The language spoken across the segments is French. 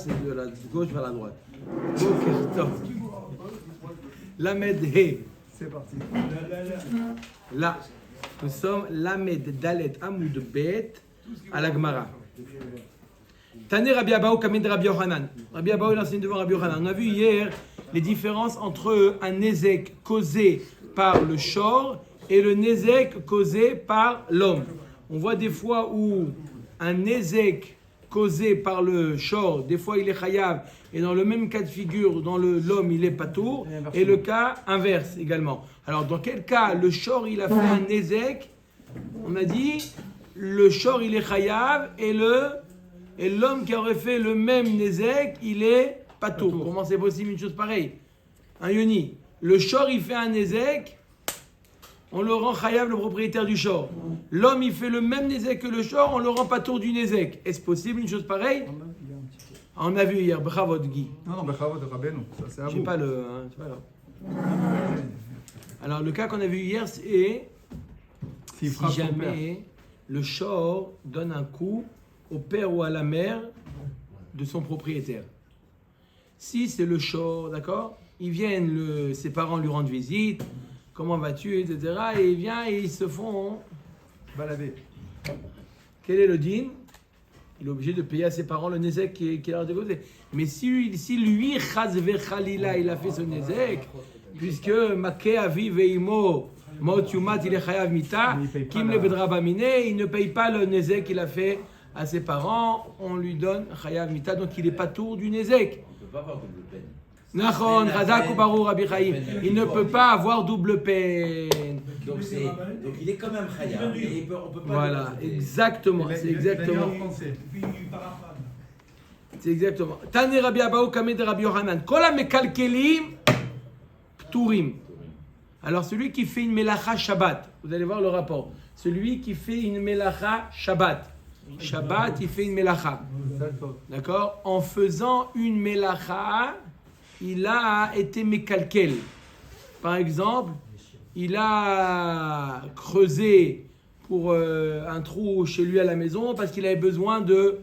C'est de la gauche vers la droite. Ok, top. Lamed He. C'est parti. Là, nous sommes Lamed Dalet Amoud Bet à la Gemara. Tane Rabbi Abaou Kamed Rabbi Yochanan. Rabbi Abaou il enseigne devant Rabbi Yochanan. On a vu hier les différences entre un nézek causé par le shor et le nézek causé par l'homme. On voit des fois où un nézek causé par le shor, des fois il est chayav, et dans le même cas de figure, dans l'homme il est patour, et le cas inverse également. Alors dans quel cas le shor il a fait un nézek, on a dit le shor il est chayav, et l'homme qui aurait fait le même nézek, il est patour. Comment c'est possible une chose pareille? Un yoni, le shor il fait un nézek, on le rend chayav le propriétaire du shor. L'homme il fait le même nézek que le shor, on le rend patour du nézek. Est-ce possible une chose pareille? On a vu hier, Bechavot Guy. Non, Bechavot Rabbeinu, ça c'est à vous. J'ai pas le. C'est pas là. Alors le cas qu'on a vu hier, c'est si jamais le shor donne un coup au père ou à la mère de son propriétaire. Si c'est le shor, d'accord, ils viennent, ses parents lui rendent visite. Comment vas-tu, etc. Et il vient et ils se font balader. Quel est le din? Il est obligé de payer à ses parents le nezek qu'il a déposé. Mais si lui, chaz vechalila, il a fait ce nezek, puisque maké avi veimo mot yumat il est chayav mita, kim le bedra bamine, il ne paye pas le nezek qu'il a fait à ses parents, on lui donne chayav mita, donc il est pas tour du nezek. On ne peut pas avoir double peine. Nachon, Razak ou Barou Rabbi Chaim. Il ne peut pas avoir double peine. Donc il est quand même chayav, mais on peut pas. Voilà, exactement. C'est exactement. C'est exactement. Tane Rabbi Abaou Kamed Rabbi Yochanan. Kola mekalkelim pturim. Alors celui qui fait une melacha Shabbat, vous allez voir le rapport. Celui qui fait une melacha Shabbat. Shabbat, il fait une melacha. D'accord? En faisant une melacha, il a été mékalkel. Par exemple, il a creusé pour un trou chez lui à la maison parce qu'il avait besoin de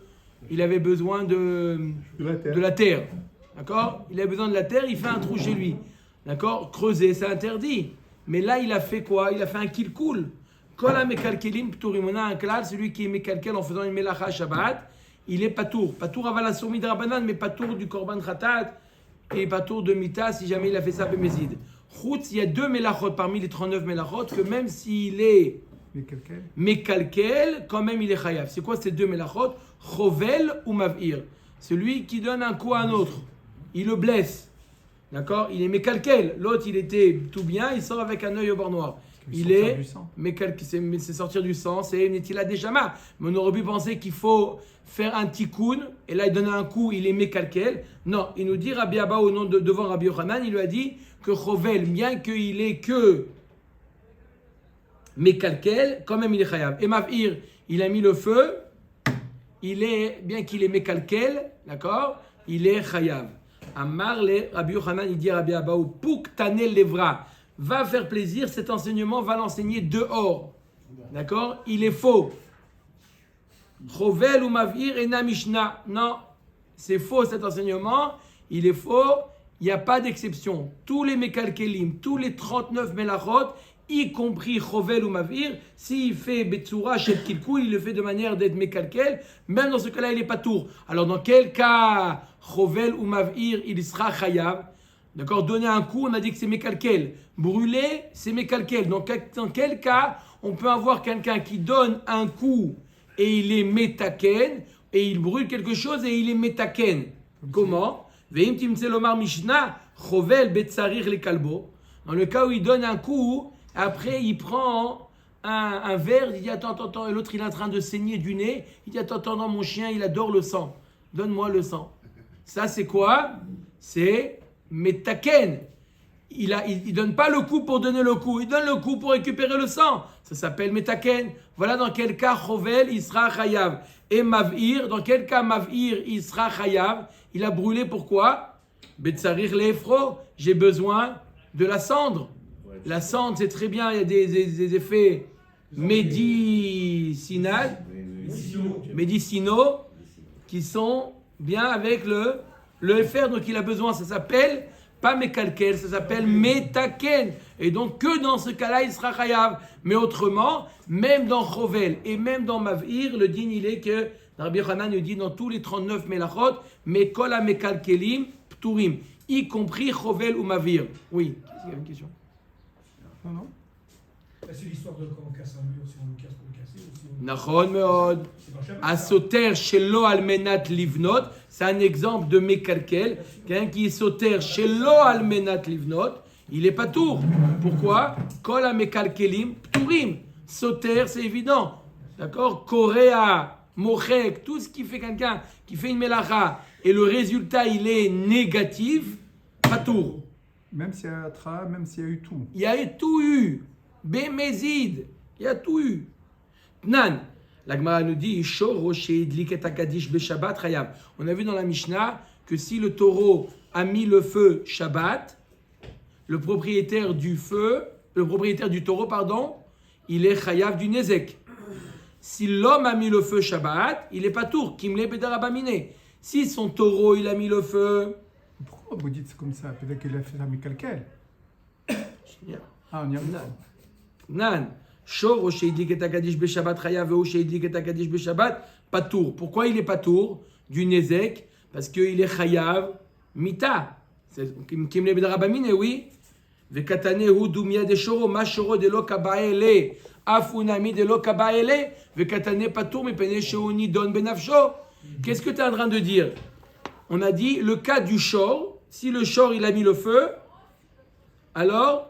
la terre. D'accord? Il avait besoin de la terre, il fait un trou chez lui. D'accord? Creuser, c'est interdit. Mais là, il a fait quoi? Il a fait un kilkoul. Kola mekalkelim pturim. On a un klal, celui qui est mékalkel en faisant une melacha Shabbat, il est patour. Patour avala soumi de Rabbanan, mais patour du korban khatat. Et pas tour de Mita si jamais il a fait ça à Bémézid. Choutz, il y a 2 mélachot parmi les 39 mélachot que même s'il est mékalkel, quand même il est chayav. C'est quoi ces 2 mélachot? Chovel ou mavir. Celui qui donne un coup à un autre, il le blesse. D'accord? Il est mékalkel. L'autre il était tout bien, il sort avec un œil au bord noir. Il est mékalkel, c'est sortir du sang, c'est Netila Deshama. Mais on aurait pu penser qu'il faut faire un tikkun, et là il donne un coup, il est mékalkel. Non, il nous dit Rabbi Abba au nom devant Rabbi Yochanan, il lui a dit que Chovel, bien qu'il est que mékalkel, quand même il est chayav. Et Mavir, il a mis le feu, bien qu'il est mékalkel, d'accord, il est chayav. Amar le Rabbi Yochanan, il dit Rabbi Abba au Pouk Tanel Levra. Va faire plaisir, cet enseignement va l'enseigner dehors. D'accord? Il est faux. Chovel ou Mavir et Namishna. Non, c'est faux cet enseignement. Il est faux. Il n'y a pas d'exception. Tous les Mekalkelim, tous les 39 Melachot, y compris Chovel ou Mavir, s'il fait Betsura, Shet Kilkou, il le fait de manière d'être Mekalkel. Même dans ce cas-là, il n'est pas tour. Alors, dans quel cas Chovel ou Mavir, il sera Chayav? D'accord, donner un coup, on a dit que c'est mékalkel. Brûler, c'est mékalkel. Donc, dans quel cas on peut avoir quelqu'un qui donne un coup et il est métaken, et il brûle quelque chose et il est métaken? Comment? Veim timtselomar Mishnah, chovel betsarir le kalbo. Dans le cas où il donne un coup, après il prend un verre, il dit attends, et l'autre il est en train de saigner du nez, il dit attends, non, mon chien il adore le sang, donne-moi le sang. Ça c'est quoi? C'est Metaken. Il donne pas le coup pour donner le coup, il donne le coup pour récupérer le sang. Ça s'appelle Metaken. Voilà dans quel cas Chovel il sera chayav. Et Mavir, dans quel cas Mavir il sera chayav? Il a brûlé pourquoi? Betsarir lefro, j'ai besoin de la cendre. La cendre c'est très bien, il y a des effets médicinaux qui sont bien avec le FR, donc il a besoin, ça s'appelle pas mekalkel, ça s'appelle metaken. Et donc que dans ce cas-là, il sera chayav. Mais autrement, même dans chovel et même dans mavir, le din il est que Rabbi Hanan nous dit dans tous les 39 melachot, mais kol mekalkelim pturim, y compris chovel ou mavir. Oui, est-ce qu'il y a une question? Non. C'est l'histoire de quand on casse un mur, si on le casse pour le casser. Ou si on... Nachon meod. C'est pas Shabbat, ça. Asoter shelo almenat livnot, c'est un exemple de mekalkel. Quelqu'un qui est soter shelo almenat livnot, il est pas tour. Pourquoi? Kol mekalkelim pturim. Soter, c'est évident. D'accord? Korea, mochek, tout ce qui fait quelqu'un qui fait une melacha et le résultat il est négatif, pas tour. Même s'il y a tra, même s'il y a eu tout. Il y a tout eu. Bémézid. Il y a tout eu. Nan. La Gemara nous dit on a vu dans la Mishnah que si le taureau a mis le feu Shabbat, le propriétaire du taureau, il est chayav du nezek. Si l'homme a mis le feu Shabbat, il est pas tour. Kimle bedarabamine. Si son taureau il a mis le feu. Pourquoi vous dites comme ça? Peut-être qu'il a fait la mekalkel. Ah, on y arrive. Nan. Shor ou sheidlik et akadish beshabbat chayav ou sheidlik et akadish beshabbat patour. Pourquoi il est patour du nezek? Parce qu'il est chayav mita. Kimle bedarabamine, oui. Vekatane hu dumia de shoro ma shoro de lo kabaele afunami de lo kabaele vekatane patour me pene sheoni don benafsho. Qu'est-ce que tu es en train de dire? On a dit le cas du shor. Si le shor il a mis le feu, alors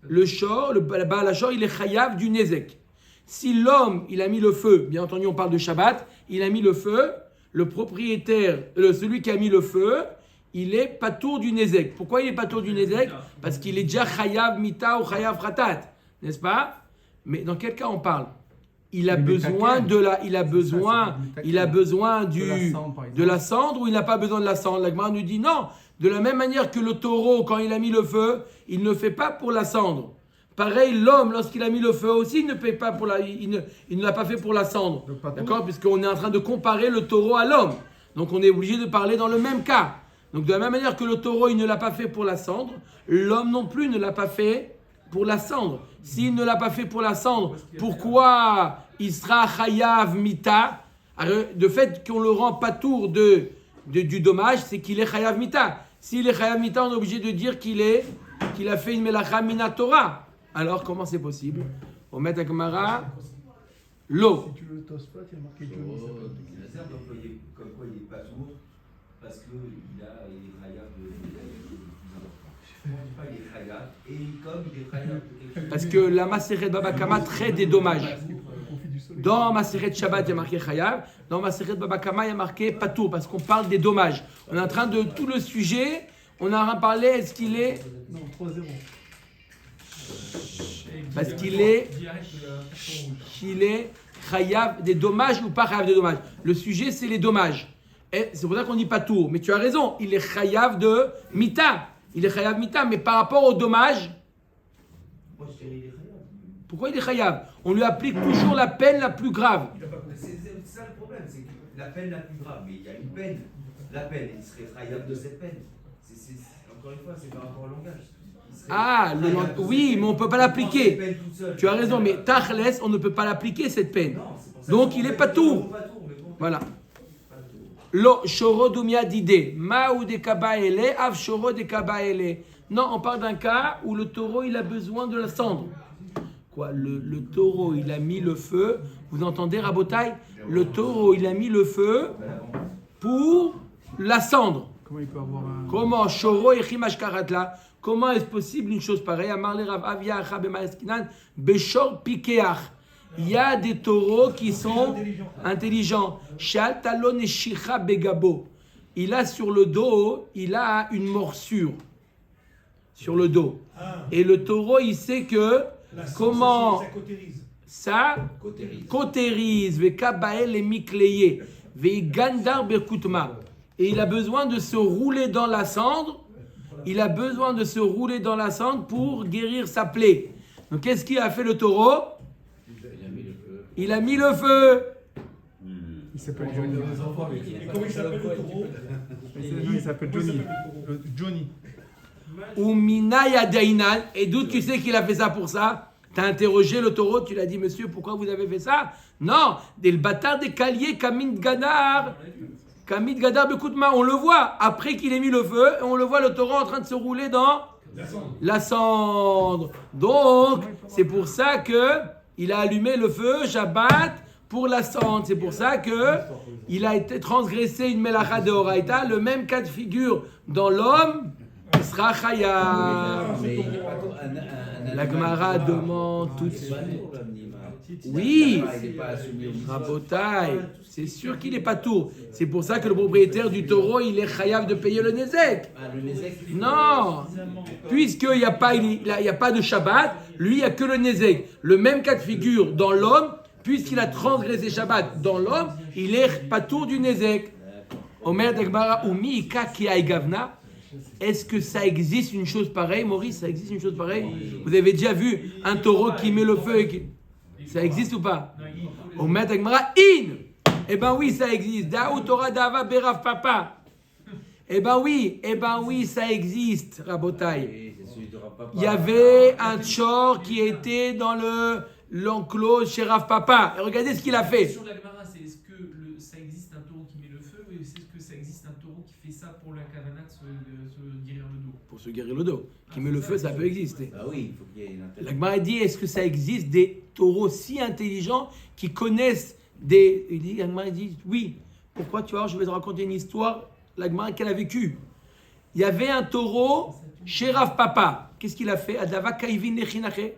le shor, le Baal HaShor, il est chayav du nezek. Si l'homme, il a mis le feu, bien entendu, on parle de Shabbat, il a mis le feu, le propriétaire, celui qui a mis le feu, il est patour du nezek. Pourquoi il est patour du nezek? Parce qu'il est déjà chayav mita ou chayav ratat, n'est-ce pas? Mais dans quel cas on parle? Il a besoin de la cendre ou il n'a pas besoin de la cendre? La Gemara nous dit non. De la même manière que le taureau, quand il a mis le feu, il ne fait pas pour la cendre. Pareil, l'homme, lorsqu'il a mis le feu aussi, il ne paye pas il ne l'a pas fait pour la cendre. D'accord? Puisqu'on est en train de comparer le taureau à l'homme. Donc on est obligé de parler dans le même cas. Donc de la même manière que le taureau, il ne l'a pas fait pour la cendre, l'homme non plus ne l'a pas fait pour la cendre. S'il ne l'a pas fait pour la cendre, pourquoi il sera chayav mita? De fait qu'on le rend patour du dommage, c'est qu'il est chayav mita. S'il est chayav mita, on est obligé de dire qu'il a fait une melacha minatora. Alors comment c'est possible? On met à Gemara l'eau. Si tu le tosses pas, tu as marqué Johnny. Il a certes employé comme quoi il n'est pas tour parce qu'il est chayav pas il est chayav et comme il est chayav de quelque chose. Parce que la Maseret Baba Kama traite des dommages. Dans Maseret Shabbat, il y a marqué chayav. Dans Maseret Baba Kama, il y a marqué patour parce qu'on parle des dommages. On est en train de tout le sujet. On a rien parlé. Est-ce qu'il est? Non, 3-0. Parce qu'il est chayav des dommages ou pas chayav des dommages. Le sujet, c'est les dommages. Et c'est pour ça qu'on dit patour. Mais tu as raison. Il est chayav de mita. Il est chayav mita. Mais par rapport aux dommages. Moi, je dirais il est chayav. Pourquoi il est chayav? On lui applique toujours la peine la plus grave. C'est ça le problème, c'est que la peine la plus grave, mais il y a une peine. La peine, il serait chayav de cette peine. Encore une fois, c'est par rapport au langage. Oui, mais on ne peut pas l'appliquer. Tu as raison, mais tachles, on ne peut pas l'appliquer cette peine. Donc il est patour. Voilà. Lo shoro dumia dide. Ma'u de kabaele, av shoro de kabaele. Non, on parle d'un cas où le taureau, il a besoin de la cendre. Quoi, le taureau, il a mis le feu. Vous entendez, Rabotai? Le taureau, il a mis le feu pour la cendre. Comment il peut avoir un... Comment? Shoro echim ashkaratla. Comment est-ce possible une chose pareille? Amar le Rav Avia Acha b'Ma'askinan beshor pikeach. Il y a des taureaux qui sont intelligents. Shal talon et shicha begabo. Il a sur le dos, il a une morsure sur le dos. Et le taureau, il sait que comment ça cotérise, vekabael et mikleye, vegandar berkutma. Et il a besoin de se rouler dans la cendre. Il a besoin de se rouler dans la cendre pour guérir sa plaie. Donc qu'est-ce qu'il a fait le taureau? Il a mis le feu. Il s'appelle Johnny. Et comment il s'appelle le taureau? Il s'appelle Johnny. Johnny. Ou Minaya Dainan. Et d'où tu sais qu'il a fait ça pour ça? T'as interrogé le taureau, tu l'as dit, monsieur, pourquoi vous avez fait ça? Non, le bâtard des caliers, Kamid Gadar. Kamid Gadar, écoute, on le voit, après qu'il ait mis le feu, et on le voit le taureau en train de se rouler dans la cendre. Donc, c'est pour ça que il a allumé le feu, Shabbat, pour la cendre. C'est pour ça que il a été transgressé une melacha de Horaïta, le même cas de figure dans l'homme, il sera chayav. La Gemara demande tout de suite. Oui, Rabotai, c'est sûr qu'il n'est pas tour. C'est pour ça que le propriétaire du taureau, il est chayav de payer le nezek. Non, puisqu'il n'y a pas de Shabbat, lui, il n'y a que le nezek. Le même cas de figure dans l'homme, puisqu'il a transgressé Shabbat dans l'homme, il est pas tour du nezek. Omer d'Agmara, Umi Ika Ki Gavna. Est-ce que ça existe une chose pareille, Maurice? Ça existe une chose pareille? Vous avez déjà vu un taureau qui met le feu et qui... Ça existe ou pas? On met Agmara in. Eh ben oui, ça existe. Daou Torah Dava Berav Papa. Eh ben oui, ça existe, Rabotai. Il y avait un tchor qui était dans l'enclos chez Rav Papa. Et regardez ce qu'il a fait. Sur la Gemara, c'est est-ce que ça existe un taureau qui met le feu ou est-ce que ça existe un taureau qui fait ça pour la kavana de se guérir le dos? Pour se guérir le dos. Qui met le feu, ça peut exister. Ah oui, il faut qu'il y ait une La Gemara dit, est-ce que ça existe des taureaux si intelligents qui connaissent des... La Gemara dit, oui. Pourquoi? Tu vois, je vais te raconter une histoire, la Gemara qu'elle a vécue. Il y avait un taureau chez Rav Papa. Qu'est-ce qu'il a fait? Adava Kaivin Nechinache.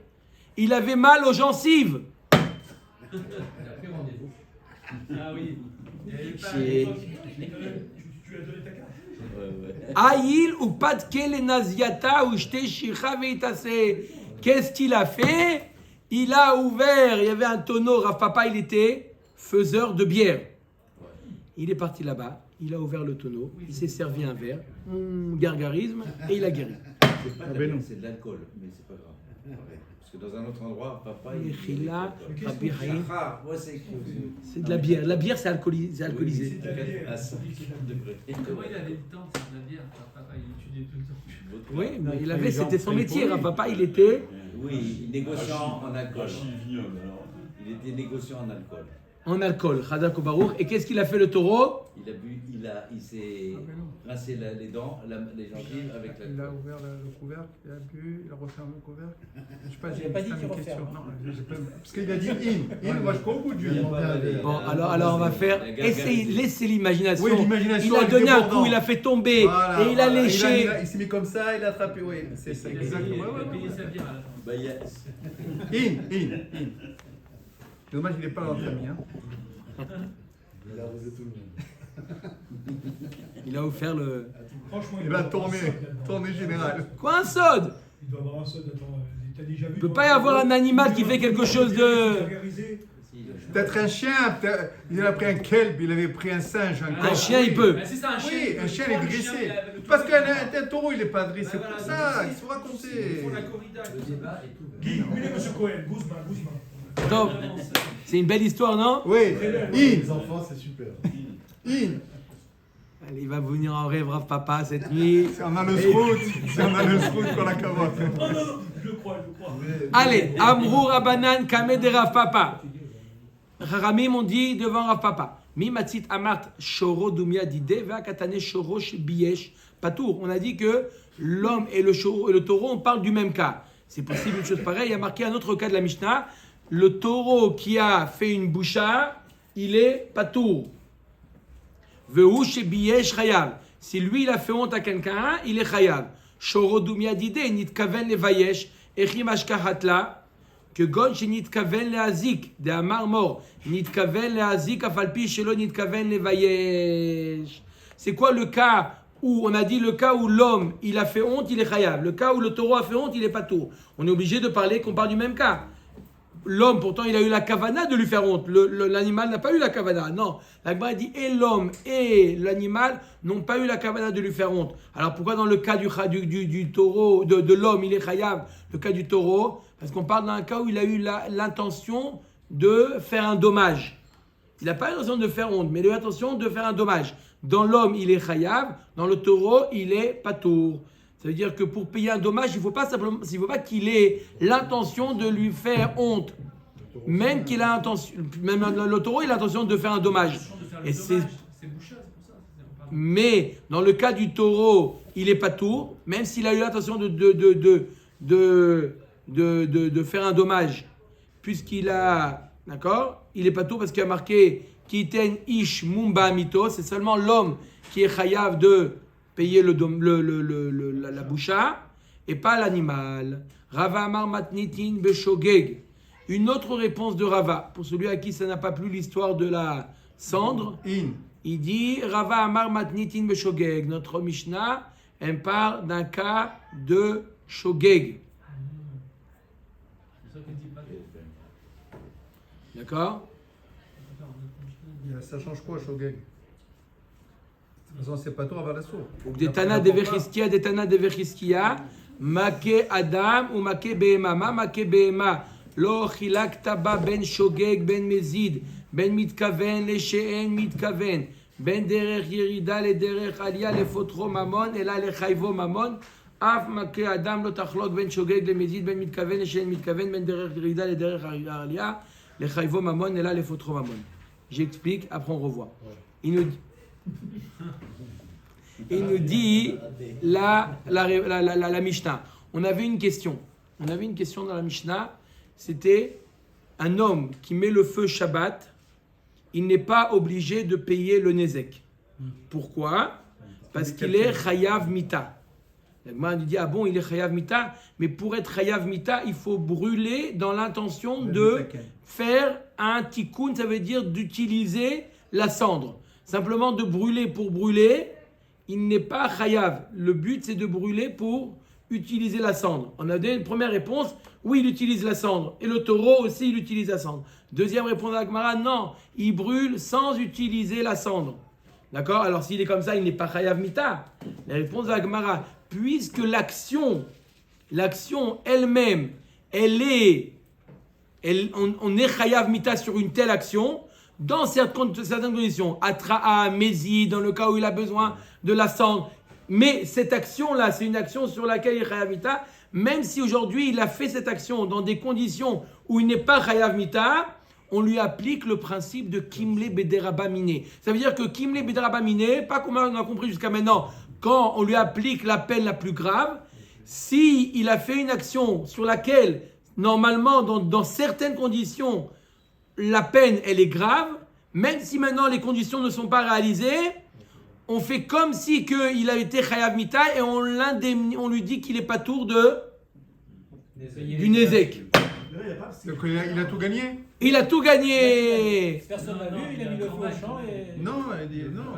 Il avait mal aux gencives. Ah oui. Chez- Tu as donné ta carte. Aïl ou Patke le Naziata ou Shte Shicha Veitase. Qu'est-ce qu'il a fait? Il a ouvert, il y avait un tonneau, Rav Papa, il était faiseur de bière. Il est parti là-bas, il a ouvert le tonneau, il s'est servi un verre, gargarisme, et il a guéri. C'est de l'alcool, mais c'est pas grave. Parce que dans un autre endroit, papa, il Mechila, Rabbi Haïm, Ah, ouais, c'est c'est de la bière. La bière, c'est alcoolisé. C'est de la bière. à 100 degrés. Comment il avait le temps de la bière? Papa, il étudiait tout le temps. Oui, mais il avait, c'était son métier. Rav Papa, il était Oui, négociant en alcool. Il était négociant en alcool. en alcool. Chazak Baruch. Et qu'est-ce qu'il a fait le taureau? Il a bu, il s'est rincé les dents, les gencives avec Il a l'alcool. ouvert le couvercle, il a bu, il a refermé le couvercle. Je sais pas, Il a pas dit une qu'il question. referme. Non, j'ai pas- parce qu'il a dit in. Moi je crois au bout du Bon, alors on va faire. Essayez, laissez l'imagination. Oui, l'imagination, Il a elle donné un débordante. coup, il a fait tomber Voilà, et il a voilà. léché. Il s'est mis comme ça, il a attrapé, oui. C'est ça, exactement. Il Ouais, a payé ouais, sa bière à la fin. Bah, il y a- In. Dommage, il n'est pas dans la famille. Hein. Il a arrosé tout le monde. Il a offert le. Franchement, Il doit a avoir un tourné, sod là-dedans. tourné général. Quoi, un sod? Il doit avoir un sod là-dedans. T'as déjà vu? Il peut pas y avoir un animal qui fait quelque chose de. Vulgarisé. Peut-être un chien, il a pris un kelp, il avait pris un singe, un Un coq. chien, il peut. Bah, c'est ça, un chien. Oui, un chien il est Le dressé. chien, il a- Parce qu'un taureau il n'est pas dressé, c'est Voilà, pour donc ça, c'est- il faut Il raconter. faut la corrida. Le débat est tout. Guy, où est monsieur Cohen? Guzman. Top. C'est une belle histoire, non? Oui, Les enfants, c'est super. in. Allez, il va venir en rêve, Rav Papa, cette nuit. C'est un anus-route, c'est un anus-route qu'on la cavote. Non, je le crois. Allez, Amrou Rabanan Kame de Rav Papa. Rahamim ont dit devant Rav Papa. Mi matzit amart shoro dumia dide va katane shoro biesh patour. On a dit que l'homme et le taureau, on parle du même cas. C'est possible une chose pareille. Il y a marqué un autre cas de la Mishnah. Le taureau qui a fait une boucha, il est patour. Vehu biesh chayav. Si lui il a fait honte à quelqu'un, il est chayav. Shoro dumia dide nitkaven levayesh echim ashkahatla. Que God nitkaven leazik de amar mort nitkaven leazik afalpi shelo nitkaven levayesh. C'est quoi le cas où on a dit le cas où l'homme il a fait honte, il est chayav. Le cas où le taureau a fait honte, il est patour. On est obligé de parler qu'on parle du même cas. L'homme, pourtant, il a eu la kavana de lui faire honte. L'animal n'a pas eu la kavana. Non. La Gemara dit et l'homme et l'animal n'ont pas eu la kavana de lui faire honte. Alors pourquoi dans le cas du taureau, de l'homme, il est chayav, le cas du taureau? Parce qu'on parle d'un cas où il a eu l'intention de faire un dommage. Il n'a pas l'intention de faire honte, mais il a l'intention de faire un dommage. Dans l'homme, il est chayav. Dans le taureau, il est patour. Ça veut dire que pour payer un dommage, il ne faut pas qu'il ait l'intention de lui faire honte. Même qu'il a l'intention, même le taureau, il a l'intention de faire un dommage. Et c'est boucha, c'est pour ça. Mais dans le cas du taureau, il est patour, même s'il a eu l'intention de faire un dommage, puisqu'il a, d'accord, il est patour parce qu'il a marqué Kiten ish mumba amito, c'est seulement l'homme qui est chayav de payer la boucha et pas l'animal. Rava amar matnitin beshogeg. Une autre réponse de Rava, pour celui à qui ça n'a pas plu l'histoire de la cendre. Il dit Rava amar matnitin beshogeg. Notre Mishnah, elle parle d'un cas de shogeg. D'accord? Ça change quoi, Shogeg? De toute façon, c'est pas toi, vers la source. Des Tana de Vechiskia, Make Adam ou Make Behema. Ma Make Behema. Lo chilakta ba ben shogeg ben mezid ben mitkaven le she'en mitkaven ben derech yerida le derech alia le fotro mamon ela le chayvo mamon af make adam lo tachlok ben shogeg le mezid ben mitkaven le she'en mitkaven ben derech yerida le derech alia le chayvo mamon ela le fotro mamon. J'explique, après on revoit. Il nous dit la Mishnah. On avait une question dans la Mishnah. C'était un homme qui met le feu Shabbat, il n'est pas obligé de payer le Nezek. Pourquoi? Parce qu'il est Chayav Mita. La Gemara dit, ah bon, il est Chayav Mita, mais pour être Chayav Mita, il faut brûler dans l'intention de faire un tikkun, ça veut dire d'utiliser la cendre. Simplement de brûler pour brûler, il n'est pas Chayav. Le but, c'est de brûler pour utiliser la cendre. On a donné une première réponse, oui, il utilise la cendre. Et le taureau aussi, il utilise la cendre. Deuxième réponse à la Gemara, non, il brûle sans utiliser la cendre. D'accord? Alors s'il est comme ça, il n'est pas Chayav Mita. La réponse à la Gemara, puisque l'action elle-même, on est Chayav Mita sur une telle action, dans certaines conditions, Atra'a, Mézi, dans le cas où il a besoin de la cendre. Mais cette action-là, c'est une action sur laquelle il est Chayav Mita, même si aujourd'hui il a fait cette action dans des conditions où il n'est pas Chayav Mita, on lui applique le principe de Kimle Bederaba Miné. Ça veut dire que Kimle Bederaba Miné, pas comme on a compris jusqu'à maintenant, quand on lui applique la peine la plus grave, si il a fait une action sur laquelle, normalement, dans certaines conditions, la peine, elle est grave, même si maintenant les conditions ne sont pas réalisées, on fait comme si il a été Chayav Mita et on lui dit qu'il est pas tour du Nezek. Donc il a tout gagné? Il a tout gagné. Personne n'a vu, il a mis le feu au champ et... Non, il dit non.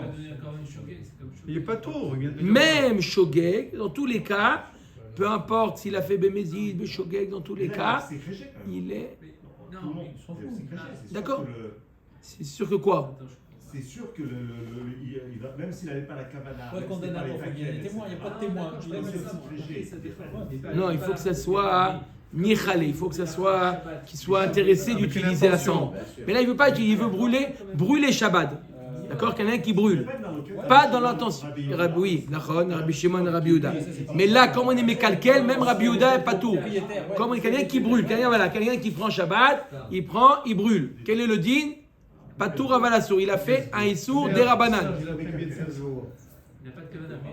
Il n'est pas tour. Même Shogeg, dans tous les cas, peu importe s'il a fait Bémézid, Béshogeg, dans tous les cas, il est... Non, mais s'en fout. D'accord. C'est sûr que quoi? C'est sûr que même s'il n'avait pas la kavana, Ouais, condamné à mort, il y a des témoins, il n'y a pas de témoins. Non, il faut que ça soit Nichale, il faut que ça soit qu'il soit intéressé d'utiliser la cendre. Mais là, il veut pas, il veut brûler Shabbat. D'accord? Quelqu'un qui brûle. Pas dans l'intention. Oui, Rabbi Shimon et Rabbi Yehuda. Mais là, comme on est mécalquel, même Rabbi Yehuda n'est pas tout. Comme on est quelqu'un qui brûle, quelqu'un qui prend Shabbat, il brûle. Quel est le din? Patour avalassour. Il a fait un issour d'Erabanan. Il n'y a pas de kavana, mais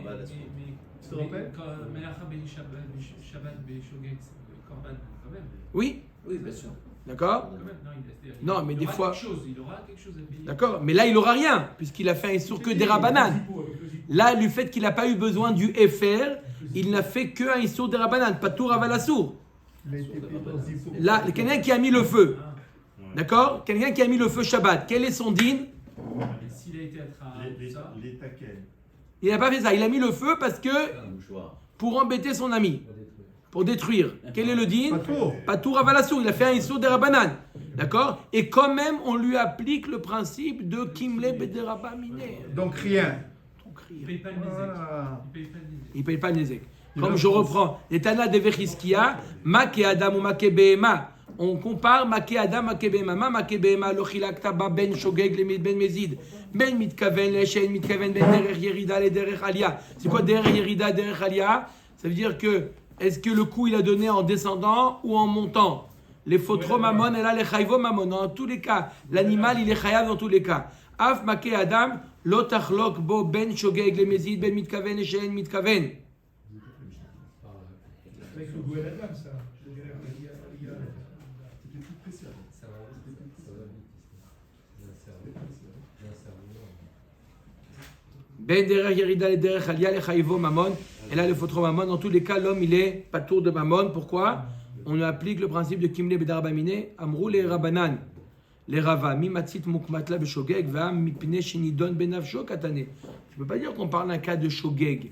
tu te rappelles? quand Melacha ben Shabbat ben Shogeg, Korban, quand même. Oui? Oui, bien sûr. D'accord? Non, mais des fois. Il aura quelque chose à payer. D'accord? Mais là, il n'aura rien, puisqu'il a fait un issour que d'Erabanan. Là, du fait qu'il n'a pas eu besoin du FR, il n'a fait qu'un issour d'Erabanan. Patour avalassour. Là, quelqu'un qui a mis le feu. D'accord? Quelqu'un qui a mis le feu Shabbat. Quel est son din? S'il a été attrapé, ça. Il n'a pas fait ça. Il a mis le feu parce que pour embêter son ami, pour détruire. Quel est le din? Patour avalassour. Il a fait un issour d'Erabanan. D'accord? Et quand même, on lui applique le principe de Kimle Bederaba Miné. Donc rien. Il ne paye pas le Nezek. Il ne paye pas le Nezek. Comme je reprends, les Tana de Vechiskia, Make Adam ou Make Behema. On compare Maké Adam, Maké Behema, Maké Behema, Lochilakta, Ben Shogeg, Ben Mezid, Ben Mitkaven, Leshen, Mitkaven, Ben Derech Yerida, les Derech Alia. C'est quoi Derech Yerida, Derech Alia? Ça veut dire que, est-ce que le coup il a donné en descendant ou en montant? Les Fotro Mamon et là les Chayvo Mamon. Dans tous les cas, l'animal il est Chayav dans tous les cas. Af Maké Adam, Lotachlok Bo, Ben Shogeg, les Mezid, Ben Mitkaven, Leshen, Mitkaven. Avec le gouvernement, ça. Je dirais, il y a- Ben derech yerida le derech alia le chayvo mamon. Et là, le fotro mamon. Dans tous les cas, l'homme, il est pas tour de mamon. Pourquoi? On applique le principe de kimle bedarabamine. Amrou les rabanan. Les rava. Mi matzit mukmatla beshogeg. Va mi pine shinidon benavsho katane. Je peux pas dire qu'on parle d'un cas de shogeg.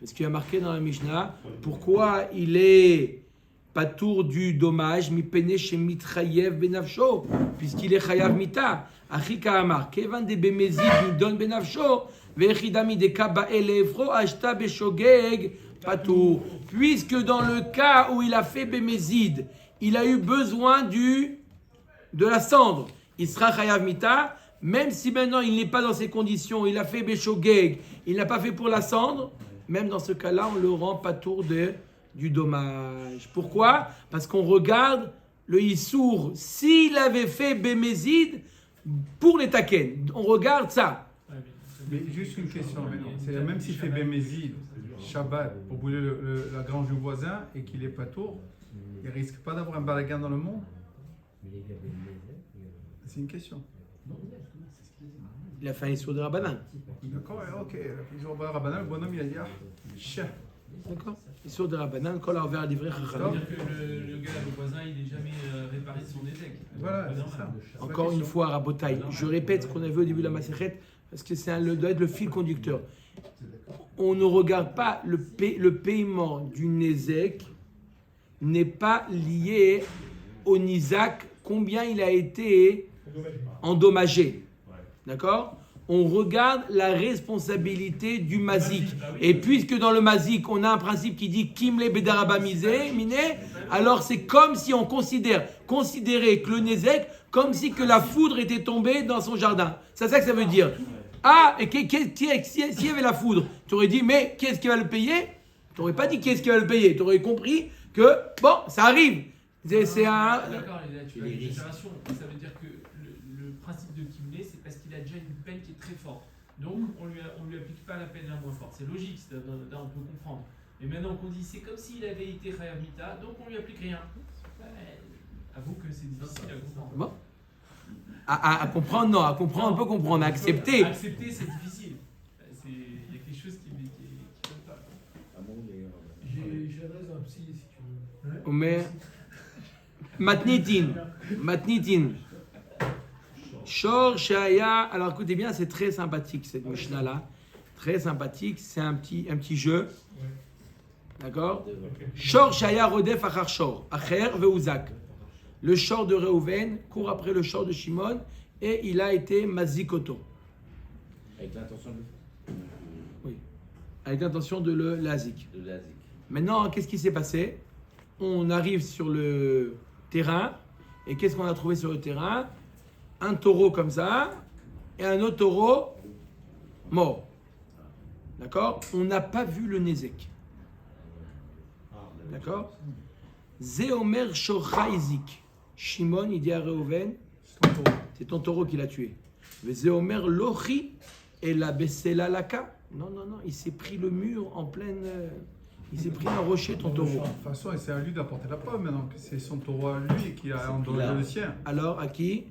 Parce qu'il y a marqué dans la Mishnah. Pourquoi il est pas tour du dommage. Mi pene shemitrayev benavsho. Puisqu'il est chayav mita. Achika amar. Kevan de bemezid nidon benavsho. Puisque dans le cas où il a fait Bémézid, il a eu besoin de la cendre, il sera Chayav Mita, même si maintenant il n'est pas dans ces conditions, il a fait Béchogeg, il n'a pas fait pour la cendre, même dans ce cas-là, on le rend patour du dommage. Pourquoi? Parce qu'on regarde le Issour, s'il avait fait Bémézid pour les Taken, on regarde ça. Mais juste une question maintenant. C'est même s'il fait Bémézid, Shabbat, pour brûler la grange du voisin et qu'il n'est pas tour, il ne risque pas d'avoir un balagan dans le monde? C'est une question. Il a fait un Issour de Rabbanan. D'accord, ok. Ils ont Rabbanan, le bonhomme il a dit Chien. D'accord. Issour de Rabbanan, quand on a ouvert livré Ça veut dire que le gars, le voisin, il n'est jamais réparé de son étec. Voilà, c'est ça. Encore une fois, Rabotai, je répète ce qu'on a vu au début de la Masechet, parce que doit être le fil conducteur. On ne regarde pas le paiement du Nézek n'est pas lié au Nizak, combien il a été endommagé. D'accord? On regarde la responsabilité du Mazik. Et puisque dans le Mazik, on a un principe qui dit Kimle Bedarabamizé, Miné, alors c'est comme si on considérait que le Nézek, comme si que la foudre était tombée dans son jardin. C'est ça que ça veut dire. Ah, et s'il y avait la foudre, tu aurais dit, mais qui est-ce qui va le payer? Tu n'aurais pas dit qui est-ce qui va le payer. Tu aurais compris que, bon, ça arrive. C'est un... D'accord, là tu as une exagération. Ça veut dire que le principe de Kimlé, c'est parce qu'il a déjà une peine qui est très forte. Donc, on lui applique pas la peine la moins forte. C'est logique, là on peut comprendre. Mais maintenant qu'on dit, c'est comme s'il avait été Chayav Mita, donc on lui applique rien. Avoue que c'est difficile à comprendre. Bon. À comprendre, non. À comprendre, on peut comprendre. À accepter. Accepter, c'est difficile. Il y a quelque chose qui ne peut pas. J'adresse un psy si tu veux. Omer. Matnitin. Shor Shaya. Alors écoutez bien, c'est très sympathique cette Mishnah-là. Très sympathique. C'est un petit jeu. D'accord? Shor Shaya Rodef Achar Shor. Acher Veuzak. Le shor de Reuven court après le shor de Shimon et il a été mazikoto. Avec l'intention de... Oui. Avec l'intention de l'azik. Maintenant, qu'est-ce qui s'est passé? On arrive sur le terrain et qu'est-ce qu'on a trouvé sur le terrain? Un taureau comme ça et un autre taureau mort. D'accord? On n'a pas vu le Nézek. D'accord? Zéomer Shorchaizik. Shimon, il dit à Reuven, c'est ton taureau qui l'a tué. Mais Zéomer Lochi et la Bessela Laka. Non, il s'est pris le mur en pleine. Il s'est pris un rocher, ton taureau. De toute façon, c'est à lui d'apporter la preuve maintenant que c'est son taureau à lui et qu'il a endommagé le sien. Alors, à qui?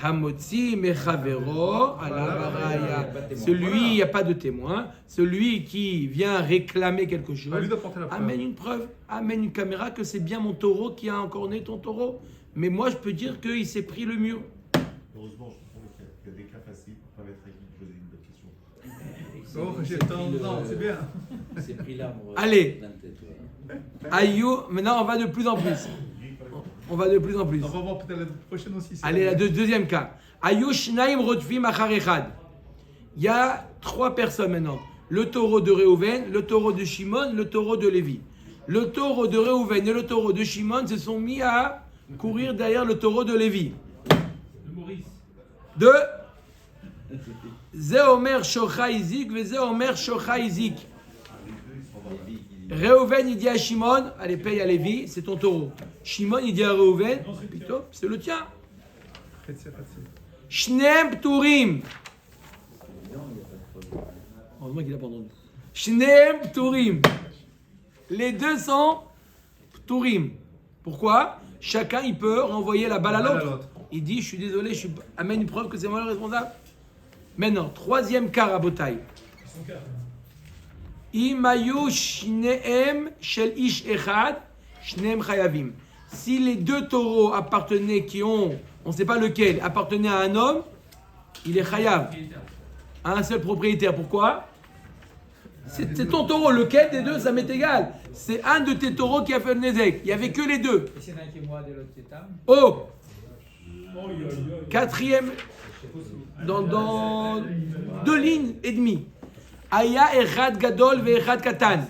Hamotzi Mechavero à la Baraya. Celui, il n'y a pas de témoin. Celui qui vient réclamer quelque chose. À lui d'apporter la preuve. Amène une preuve, amène une caméra que c'est bien mon taureau qui a encorné ton taureau. Mais moi, je peux dire qu'il s'est pris le mur. Heureusement, je trouve qu'il y a des cas faciles pour pas mettre avec lui poser une bonne question. Oh, j'ai le temps, non, c'est bien. C'est pris l'arbre. Allez. Ayou, maintenant on va de plus en plus. On va de plus en plus. On va voir peut-être la prochaine aussi. Allez, deuxième cas. Ayou Shnaim Rotfim Achar Echad. Il y a 3 personnes maintenant. Le taureau de Reuven, le taureau de Shimon, le taureau de Lévi. Le taureau de Reuven et le taureau de Shimon se sont mis à courir derrière le taureau de Lévi. De Maurice. De Ze Omer Shocha Izik, ve Ze Omer Shocha Izik. Réhouven, il dit à Shimon, allez, paye à Lévi, c'est ton taureau. Shimon, il dit à Réhouven, plutôt, c'est le tien. Shneem Pturim. Heureusement qu'il n'a pas entendu. Shneem Pturim. Les deux sont Pturim. Pourquoi? Chacun, il peut renvoyer la balle à l'autre. Il dit, je suis désolé, amène une preuve que c'est moi le responsable. Maintenant, troisième cas à Botaï. Imayu shneem shel ish echad, shneem chayavim. Si les deux taureaux appartenaient, on ne sait pas lequel, appartenaient à un homme, il est chayav. À un seul propriétaire. Pourquoi? C'est ton taureau. Lequel des deux, ça m'est égal. C'est un de tes taureaux qui a fait le nezek. Il n'y avait que les deux. Et c'est l'un qui est moi et l'autre qui est tam. Oh! Quatrième, dans 2 lignes et demie. Aya echad gadol ve echad katan.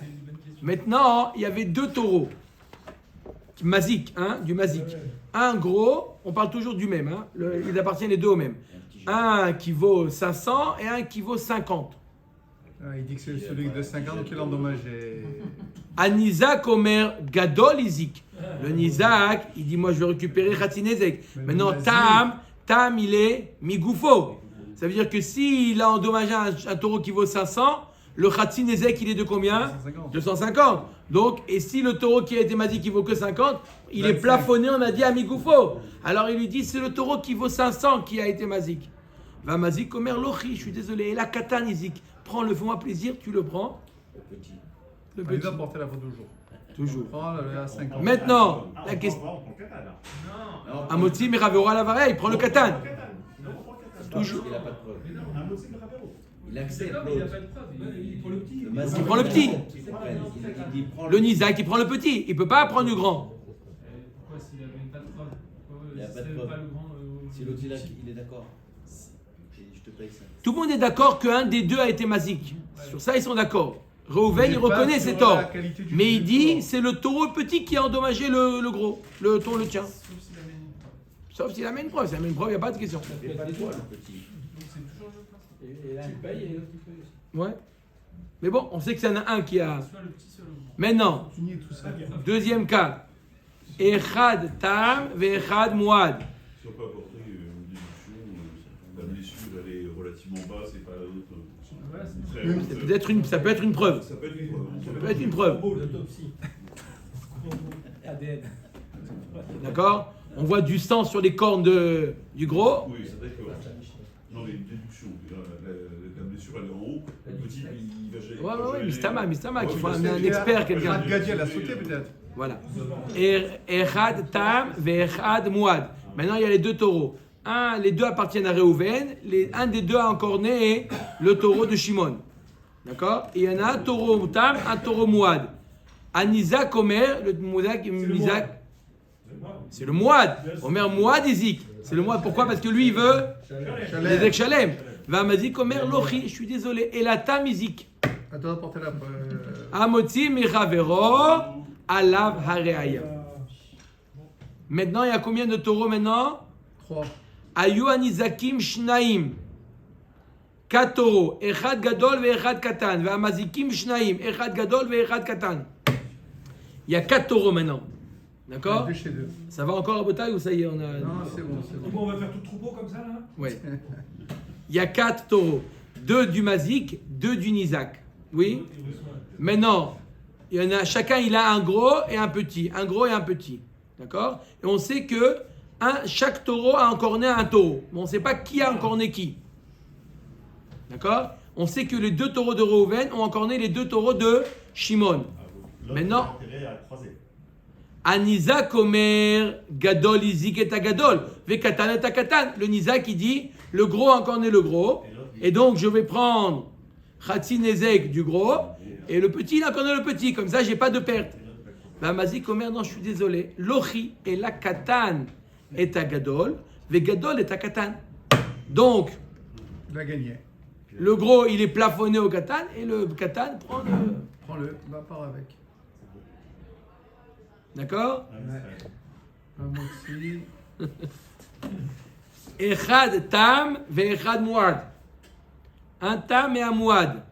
Maintenant, il y avait 2 taureaux. Mazik, hein, du mazik. Un gros, on parle toujours du même. Hein, ils appartiennent les deux au même. Un qui vaut 500 et un qui vaut 50. Il dit que c'est celui de 50 qui l'endommage. Anizak Omer Gadol Izik. Le Nizak, il dit moi je vais récupérer Khatinezek. Maintenant Tam il est Migoufo. Ça veut dire que s'il a endommagé un taureau qui vaut 500, le Khatinezek il est de combien? 250. Donc, et si le taureau qui a été mazik qui vaut que 50, il est plafonné, on a dit à Migoufo. Alors il lui dit c'est le taureau qui vaut 500 qui a été mazik. Va mazik Omer Lochi, je suis désolé. Et la Katan Izik. Prends-le, fais-moi plaisir, tu le prends. Le petit. Il doit porter la photo toujours. Toujours. Maintenant, la question. Amotzi Meravera Lavarea, il prend le Katan. Toujours. Il n'a pas de preuve. Il accepte. Il n'a pas de preuve. Il prend le petit. Il prend le petit. Le Nizak, il prend le petit. Il ne peut pas prendre le grand. Pourquoi s'il n'avait pas de preuve? Il n'y a pas de preuve. Si l'autre il est d'accord. Je te paye ça. Tout le monde est d'accord qu'un des deux a été mazik. Sur ça, ils sont d'accord. Reuven, il reconnaît ses torts. Mais il dit, c'est le taureau petit qui a endommagé le gros. Le tien. Sauf s'il amène une preuve. S'il amène une preuve, il n'y a pas de question. Il n'y a pas de preuve, le petit. Donc c'est toujours le principe. Et l'un il paye et l'autre il paye. Ouais. Mais bon, on sait que c'est un qui a. Soit le petit, soit le grand. Maintenant, deuxième cas. Echad tam ve echad muad. Si on peut apporter une déduction, la blessure elle est relativement basse et pas la autre. Ça peut être une preuve. Ça peut être une preuve. Ça peut être une preuve. L'autopsie. ADN. D'accord? On voit du sang sur les cornes du gros. Oui, ça d'accord. Non, mais une déduction. La blessure elle est en haut. Le petit il va gérer. Ouais, Mistama, qu'il faut un expert, quelqu'un. Gadiel a sauté peut-être. Voilà. Echad tam ve echad muad. Maintenant, il y a les 2 taureaux. Les 2 appartiennent à Réhouven. Un des 2 a encore né le taureau de Shimon. D'accord? Et il y en a un taureau tam, un taureau muad. Anizak Omer, le Nizak. C'est le muad. Omer muad Izik. C'est le muad. Pourquoi? Parce que lui, il veut les Shalem. Va mazik Omer Lochi. Je suis désolé. Et la tam Izik. Attends, porter la Amotzi Mechavero Alav Hareaya. Maintenant, il y a combien de taureaux maintenant? 3. Ayu Anizakim Shnaim. 4 taureaux. Echad Gadol ve Echad Katan. Ve Amazikim Shnaim. Echad Gadol ve Echad Katan. Il y a 4 taureaux maintenant. D'accord? Ça va encore à Botaï ou ça y est, on a. Non, c'est bon. Bon, on va faire tout le troupeau comme ça, là? Oui. Il y a 4 taureaux. 2 du Mazik, 2 du Nizak. Oui? Maintenant, il y en a, chacun il a un gros et un petit. Un gros et un petit. D'accord? Et on sait que chaque taureau a encore né un taureau. Mais on ne sait pas qui a encore né qui. D'accord? On sait que les 2 taureaux de Reuven ont encore né les 2 taureaux de Shimon. Maintenant, Anizak Omer Gadol Izik et Gadol. Ve Katan et Katan. Le Nizak il dit le gros a encore né le gros. Et donc je vais prendre Khatinezek du gros. Et le petit il a encore né le petit. Comme ça j'ai pas de perte. La Mazik Omer, non, je suis désolé. Lochi et la Katan est à Gadol. Ve Gadol est à Katan. Donc, il a gagné. Le gros, il est plafonné au Katan et le Katan prend le. Prends-le, va part avec. D'accord? Hamotzi. Echad tam ve'echad muad. Un tam et un muad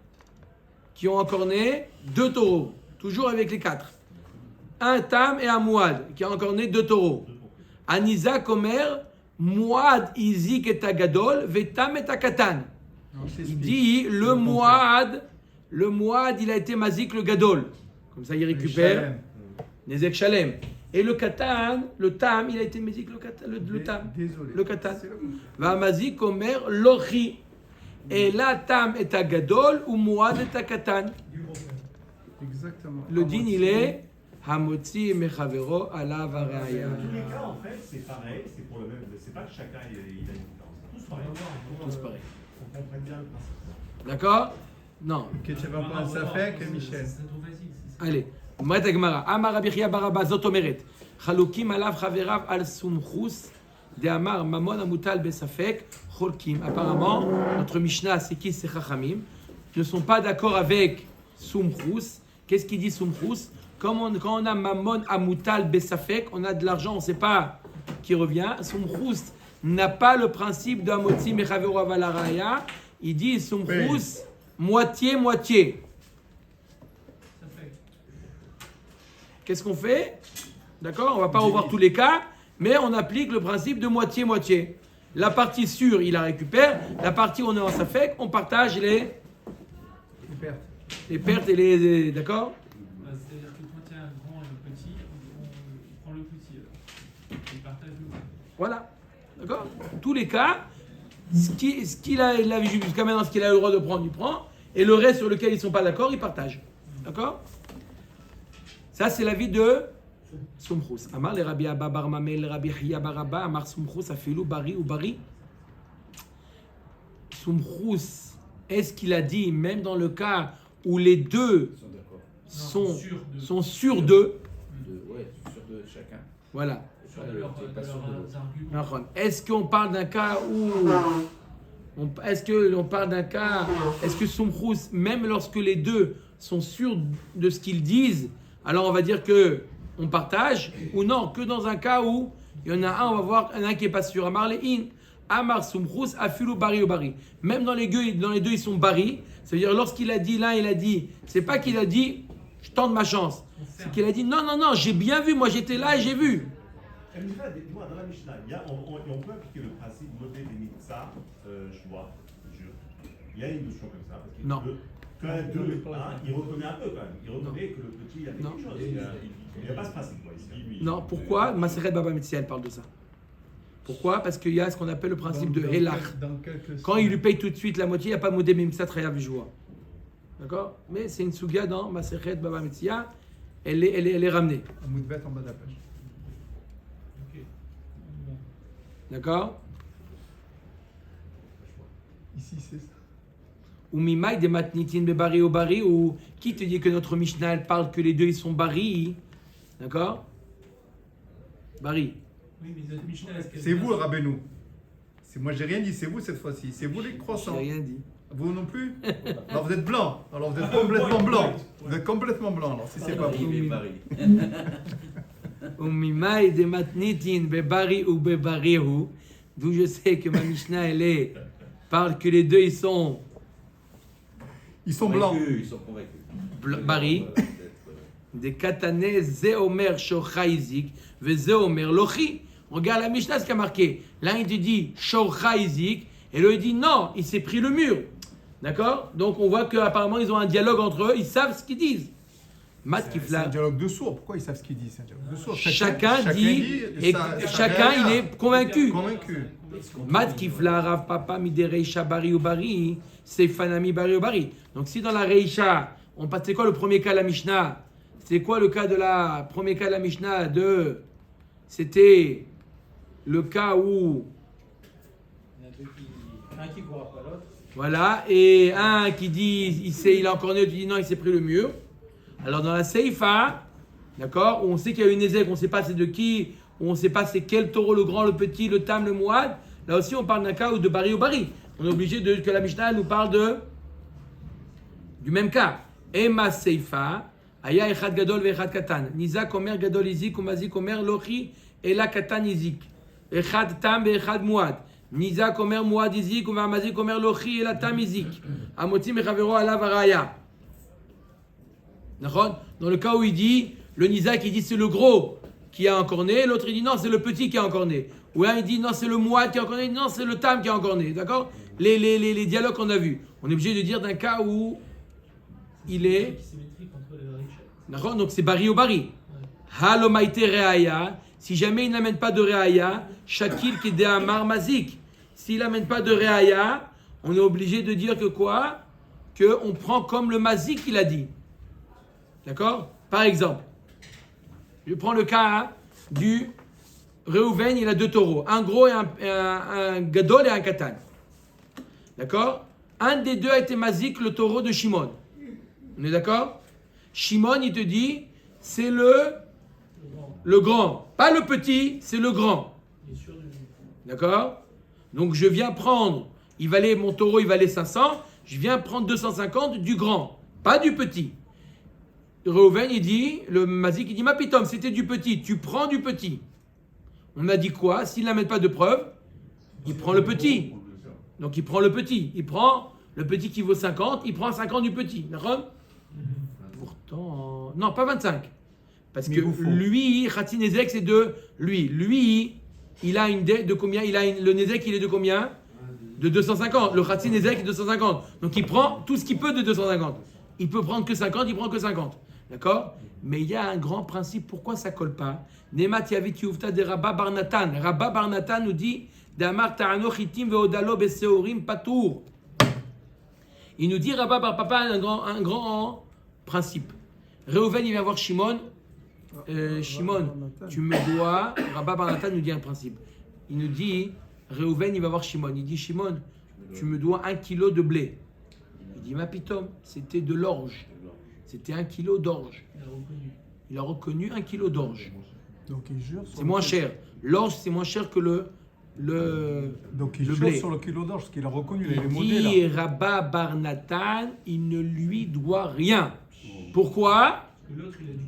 qui ont encorné 2 taureaux, toujours avec les 4. Un tam et un muad qui ont encorné 2 taureaux. Anisa Omer, muad izik et agadol, vetam et akatan. Il dit le muad, il a été mazik le gadol. Comme ça il récupère Nezek Shalem. Et le katan, le tam, il a été mazik le tam. Désolé. Le katan. Va mazik Omer lochi. Et là tam est agadol ou muad est akatan. Exactement. Le din il est hamotzi mechavero alav haraya. Dans tous les cas, en fait, c'est pareil, c'est pour le même. C'est pas que chacun il a une différence. Tous pareil. Tous pareil. On comprend bien le principe. D'accord? Non. Que tu vas prendre ça fait que Michel. C'est trop facile. Allez. אומרת הגמרא, אמר רבי חייא בר אבא, זאת אומרת, חלוקים עליו חבריו על סומכוס, דאמר ממון המוטל בספק, חולקים. Apparemment, notre Mishnah, c'est qui ces Chachamim, ne sont pas d'accord avec Sumchus. Qu'est-ce qu'il dit Sumchus? Quand on a mamon amutal besafek, on a de l'argent, on ne sait pas qui revient. Sumchus n'a pas le principe de Hamotzi Mechaveru Aval Haraya. Il dit Sumchus, moitié-moitié. Qu'est-ce qu'on fait? D'accord? On ne va pas revoir tous les cas, mais on applique le principe de moitié-moitié. La partie sûre, il la récupère. La partie où on est en safek, on partage les pertes et les... D'accord? C'est-à-dire que quand il y a un grand et un petit, on prend le petit. On partage le petit. Voilà. D'accord? Tous les cas, ce qu'il a vu jusqu'à maintenant, ce qu'il a le droit de prendre, il prend. Et le reste sur lequel ils ne sont pas d'accord, ils partagent. D'accord? Ça, c'est l'avis de Sumchus. Amar le Rabbi Abba bar Mameh, le Rabbi Hiya bar Abba, Amar Sumchus afilou bari ou bari. Sumchus, est-ce qu'il a dit, même dans le cas où les deux sont sûrs d'eux? Ouais, sur deux chacun. Voilà. Arguments. Est-ce qu'on parle d'un cas où... Est-ce que Sumchus, même lorsque les deux sont sûrs de ce qu'ils disent, alors on va dire que on partage, ou non, que dans un cas où il y en a un, on va voir un qui n'est pas sûr. Amar le'in, Amar Sumchus, afilu bari ou bari. Même dans les deux, ils sont bari. Ça veut dire lorsqu'il a dit l'un, il a dit, c'est pas qu'il a dit, je tente ma chance. C'est qu'il a dit, non, j'ai bien vu, moi j'étais là et j'ai vu. Dis-moi, dans la Mishnah, on peut appliquer le principe modé des mitzvah, choix, jeu. Il y a une notion comme ça. Parce qu'il Non. Quand un 2, 1, il reconnaît un peu quand même. Il reconnaît que le petit il a fait quelque chose. Il n'y a pas ce principe quoi, ici. Non, pourquoi Maseret Baba Metzia, elle parle de ça. Pourquoi? Parce qu'il y a ce qu'on appelle le principe de Helach. Quand il lui paye tout de suite la moitié, il n'y a pas Modé Mimsat Chayav Joua. D'accord? Mais c'est une souga dans Maseret Baba Metzia, elle est ramenée. Un moudbet en bas de la page. D'accord? Ici, c'est ça. Ou Mimaï de Matnitin Bebari ou Bari, ou qui te dit que notre Mishnah elle parle que les deux ils sont Bari? D'accord? Bari. Oui, mais notre Mishnah, est-ce qu'elle C'est vous le vient- Rabbeinu. Moi j'ai rien dit, c'est vous cette fois-ci. C'est vous les J'ai croissants. rien dit. Vous non plus? Alors vous êtes blanc. Alors vous êtes complètement blanc. Vous êtes complètement blanc. Alors si c'est pas vous. Ou Mimaï de Matnitin Bebari ou Bebarihu, d'où je sais que ma Mishnah parle que les deux ils sont blancs. Ils sont convaincus. Bari. Des kataneh ze omer shorcha izik ve ze omer lochi. Regarde la Mishnah ce qu'il a marqué. L'un il te dit shorcha izik et l'autre il dit non, il s'est pris le mur. D'accord? Donc on voit qu'apparemment ils ont un dialogue entre eux, ils savent ce qu'ils disent. Mat C'est un Kifla. dialogue de sourds. Pourquoi ils savent ce qu'ils disent? C'est un dialogue de sourds. Chacun dit et chacun il est convaincu. Convaincu. Mat Kifla Rav Papa Midereisha Bari ou Bari, c'est Fanami Bari ou Bari. Donc si dans la Reisha, on passe, c'est quoi le premier cas de la Mishnah? C'est quoi le cas de la premier cas de la Mishnah de c'était le cas où Il y en a deux un qui ne pourra pas l'autre. voilà et un qui dit il a encore né, qui dit non il s'est pris le mur. Alors dans la Seifa, d'accord, où on sait qu'il y a une ézec, on ne sait pas c'est de qui, où on ne sait pas c'est quel taureau, le grand, le petit, le tam, le mouad. Là aussi on parle d'un cas où de Bari ou Bari. On est obligé que la Mishnah nous parle du même cas. Ema Seifa, Aya Echad Gadol ve Echad Katan. Nizak Omer Gadol Izik ou Mazik Omer Lochi אלא קטן הזיק. אחד תם ואחד מועד. ניזק אומר מועד הזיק, והמזיק אומר לא חי אלא תם הזיק. המוציא מחברו עליו הראיה. D'accord? Dans le cas où il dit, le Nizak il dit c'est le gros qui a encore né, l'autre il dit non c'est le petit qui a encore né. Ou un il dit non c'est le mouad qui a encore né, non c'est le tam qui a encore né. D'accord? Les dialogues qu'on a vus. On est obligé de dire d'un cas où il est. D'accord? Donc c'est bari ou bari. Halomaite reaya. Si jamais il n'amène pas de reaya, shakil qui de amar mazik. S'il n'amène pas de reaya, on est obligé de dire que quoi? Que on prend comme le mazik qu'il a dit. D'accord? Par exemple, je prends le cas du Reuven, il a 2 taureaux, un gros et un gadol et un katan. D'accord? Un des 2 a été mazik, le taureau de Shimon. On est d'accord? Shimon, il te dit, c'est le grand. Pas le petit, c'est le grand. D'accord? Donc je viens prendre, mon taureau il valait 500, je viens prendre 250 du grand, pas du petit. Reuven, il dit, le mazik, il dit, ma pitom, c'était du petit, tu prends du petit. On a dit quoi? S'il n'amène pas de preuve, il prend le petit. Donc il prend le petit. Il prend le petit qui vaut 50, il prend 50 du petit. D'accord? Pourtant, non, pas 25. Parce que lui, Khatsi Nezek, c'est de lui. Lui, il a une dette de combien? Le Nezek, il est de combien? De 250. Le Khatsi Nezek est de 250. Donc il prend tout ce qu'il peut de 250. Il peut prendre que 50, il prend que 50. D'accord? Mais il y a un grand principe. Pourquoi ça ne colle pas? Nemat yavit yuvta de Rabba Barnatan. Rabba Barnatan nous dit Damar ta'ano chitim veodalo beseorim patour. Il nous dit Rabba Bar Papa un grand principe. Reuven, il vient voir Shimon. Shimon, tu me dois. Rabba Barnatan nous dit un principe. Il nous dit Reuven, il va voir Shimon. Il dit Shimon, tu me dois 1 kilo de blé. Il dit ma pitom, c'était de l'orge. C'était 1 kilo d'orge. Il a reconnu 1 kilo d'orge. Donc il jure. C'est moins cher. L'orge, c'est moins cher que le Donc il le jure blé. Sur le kilo d'orge, parce qu'il a reconnu les Il modèles. dit Rabba Barnatan, il ne lui doit rien. Pourquoi?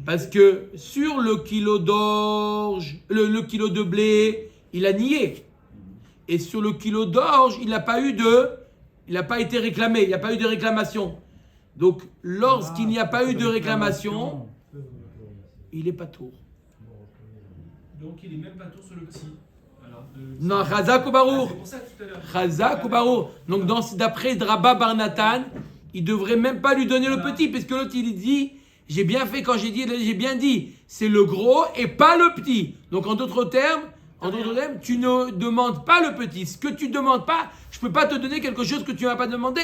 Parce que sur le kilo d'orge, le kilo de blé, il a nié. Et sur le kilo d'orge, il n'a pas été réclamé, il n'y a pas eu de réclamation. Donc, lorsqu'il n'y a pas eu de réclamation, il est pas tour. Donc il est même pas tour sur le petit. Alors, Non, Chazak ou Barour. c'est pour ça que tout à l'heure. Chazak ou Barour. Donc, d'après Rabba Barnatan, il devrait même pas lui donner le petit, parce que l'autre, il dit, j'ai bien fait quand j'ai bien dit, c'est le gros et pas le petit. Donc, en d'autres termes, tu ne demandes pas le petit. Ce que tu ne demandes pas, je ne peux pas te donner quelque chose que tu ne m'as pas demandé.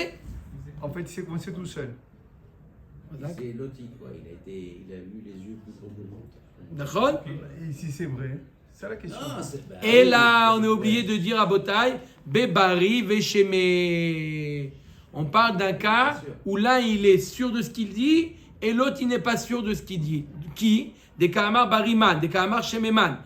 En fait, il s'est coincé tout seul. C'est loti, quoi. Il a eu les yeux plus gros que le ventre. D'accord? Et si c'est vrai, c'est la question. Et là, on est obligé de dire à Botaï, Bebari Vesheme. On parle d'un cas où l'un il est sûr de ce qu'il dit et l'autre il n'est pas sûr de ce qu'il dit. Qui? Des Kahamar Bariman, des Kahamar Shememan.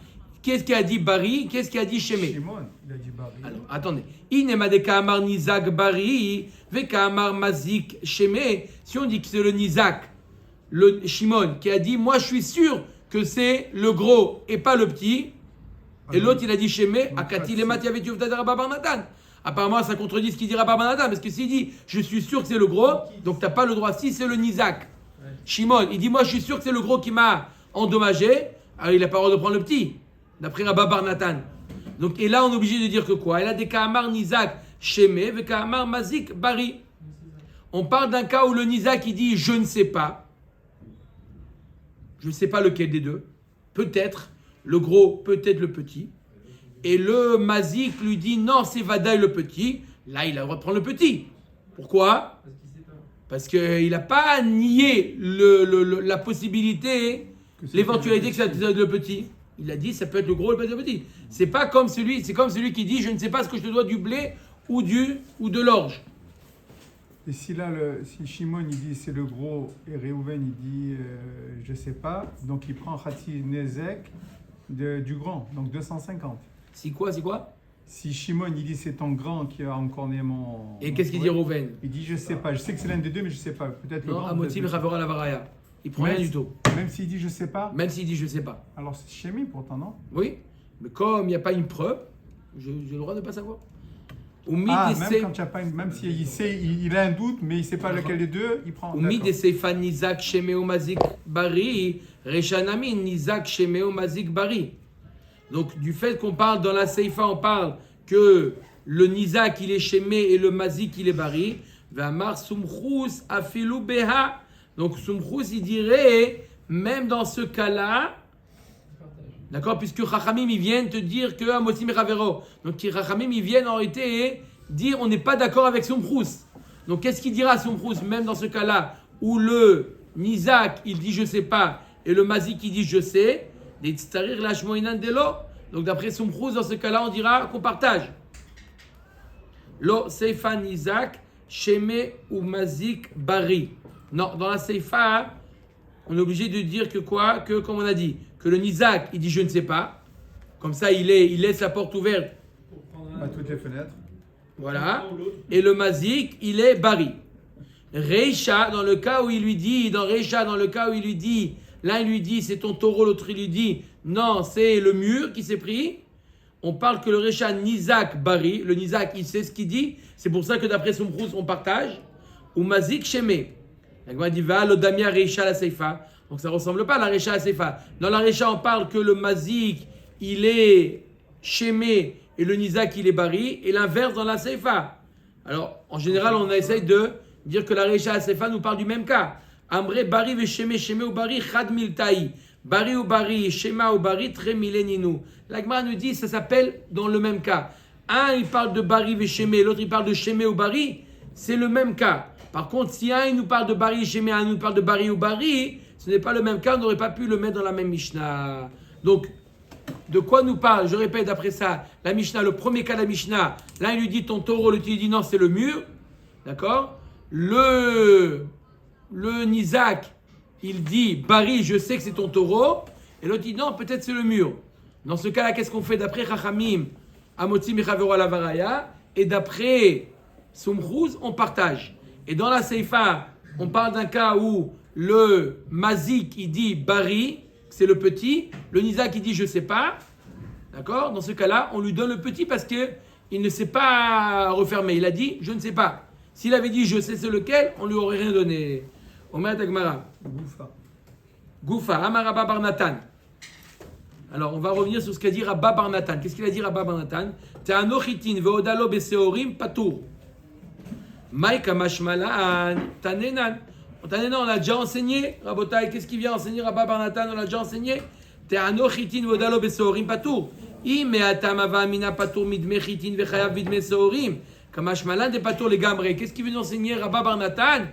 Qu'est-ce qui a dit Bari? Qu'est-ce qui a dit Sheme? Shimon, il a dit Bari. Alors, attendez. Inema de Kahamar Nizak Bari, ve Kahamar Mazik Sheme. Si on dit que c'est le Nizak, le Shimon, qui a dit, moi je suis sûr que c'est le gros et pas le petit. Et l'autre il a dit Sheme, Akati le Mati avec Yuvta de Rabba Barnatan. Apparemment ça contredit ce qu'il dit Rabba Barnatan, parce que s'il dit, je suis sûr que c'est le gros, donc tu n'as pas le droit. Si c'est le Nizak, Shimon, il dit, moi je suis sûr que c'est le gros qui m'a endommagé, alors il n'a pas le droit de prendre le petit. D'après Rabba Barnatan. Donc, et là, on est obligé de dire que quoi? Il a des Kahamar Nizak Sheme, et Kahamar Mazik Bari. On parle d'un cas où le Nizak il dit je ne sais pas. Je ne sais pas lequel des deux. Peut-être le gros, peut-être le petit. Et le Mazik lui dit non, c'est Vadaï le petit. Là, il a le droit de prendre le petit. Pourquoi? Parce qu'il n'a pas nié la possibilité, l'éventualité que ça soit le petit. Il a dit ça peut être le gros ou le petit. C'est comme celui qui dit je ne sais pas ce que je te dois du blé ou de l'orge. Et si là, si Shimon il dit c'est le gros et Reuven il dit je sais pas, donc il prend Khatsi Nezek du grand, donc 250. C'est quoi? Si Shimon il dit c'est ton grand qui a encore né mon. Et qu'est-ce qu'il dit Reuven? Il dit je sais pas, je sais que c'est l'un des deux mais je sais pas. Peut-être le Non, grand. Amotim Ravora Lavaraya. Il prend rien du tout. Même s'il dit je sais pas. Même s'il dit je sais pas. Alors c'est Shemi pourtant non? Oui. Mais comme il n'y a pas une preuve, j'ai le droit de ne pas savoir. Même quand il y a pas même s'il sait, il a un doute, mais il ne sait pas lequel des deux, il prend. Oumi de Seifa Nizak Shemeo Mazik Bari, Reshanami Nizak Shemeo Mazik Bari. Donc, du fait qu'on parle dans la Seifa, on parle que le Nizak il est Shemé et le Mazik il est Bari. Vamar Sumchus Afilu Beha. Donc, Sumchus il dirait, même dans ce cas-là, d'accord, puisque Chachamim ils viennent te dire que Amosim Ravero. Donc Chachamim ils viennent en réalité dire on n'est pas d'accord avec Sumchus. Donc qu'est-ce qu'il dira Sumchus même dans ce cas-là où le Nizak il dit je sais pas et le Mazik il dit je sais. Donc d'après Sumchus dans ce cas-là on dira qu'on partage. Lo Seifa Nizak Sheme ou Mazik Bari. Non, dans la Seifa on est obligé de dire que quoi? Que comme on a dit. Que le Nizak, il dit je ne sais pas. Comme ça, il laisse la porte ouverte à toutes les fenêtres. Voilà. Et le Mazik, il est Bari. Reisha, dans le cas où il lui dit, l'un il lui dit c'est ton taureau, l'autre il lui dit non, c'est le mur qui s'est pris. On parle que le Reisha Nizak Bari, le Nizak, il sait ce qu'il dit. C'est pour ça que d'après Sumchus, on partage. Ou Mazik Sheme. La Gemara dit va l'odamia Reisha la Seifa. Donc ça ne ressemble pas à la Recha à Sefa. Dans la Recha, on parle que le Mazik, il est Shemé et le Nizak, il est Bari, et l'inverse dans la Sefa. Alors, en général, on essaye de dire que la Recha à Sefa nous parle du même cas. Ambre Bari ve Shemé, Shemé ou Bari, Chad Miltaï. Bari ou Bari, Shema ou Bari, Tre Mileninu. La Gemara nous dit ça s'appelle dans le même cas. Un, il parle de Bari ve Shemé, l'autre, il parle de Shemé ou Bari. C'est le même cas. Par contre, si un, il nous parle de Bari, Shemé, un, il nous parle de Bari ou Bari, ce n'est pas le même cas, on n'aurait pas pu le mettre dans la même Mishnah. Donc, de quoi nous parle? Je répète après ça, la Mishnah, le premier cas de la Mishnah, l'un il lui dit ton taureau, l'autre il dit non, c'est le mur. D'accord? Le Nizak, il dit Bari, je sais que c'est ton taureau. Et l'autre dit non, peut-être c'est le mur. Dans ce cas-là, qu'est-ce qu'on fait d'après Chachamim, Amotzi Mechavero Alavaraya, et d'après Sumchus, on partage. Et dans la Seifa, on parle d'un cas où le Mazik, il dit Bari, c'est le petit. Le Nizak, il dit je sais pas. D'accord? Dans ce cas-là, on lui donne le petit parce qu'il ne sait pas refermer. Il a dit je ne sais pas. S'il avait dit je sais c'est lequel, on lui aurait rien donné. Omer Tagmara. Goufa. Amar Rabba bar Natan. Alors, on va revenir sur ce qu'a dit Rabba bar Natan. Qu'est-ce qu'il a dit Rabba bar Natan? Te'ano chitin ve'odalo beseorim patour. Maïka mashmalan tanenan. On a déjà enseigné, Rabotai, qu'est-ce qu'il vient enseigner Rabba bar Natan? On l'a déjà enseigné. Te'ano chitin ve'odalo beseorim patour. Imeatam avamina patour midme chitin ve'chayav midme seorim. Kamashmalan de patour les gamrés. Qu'est-ce qu'il vient enseigner Rabba bar Natan?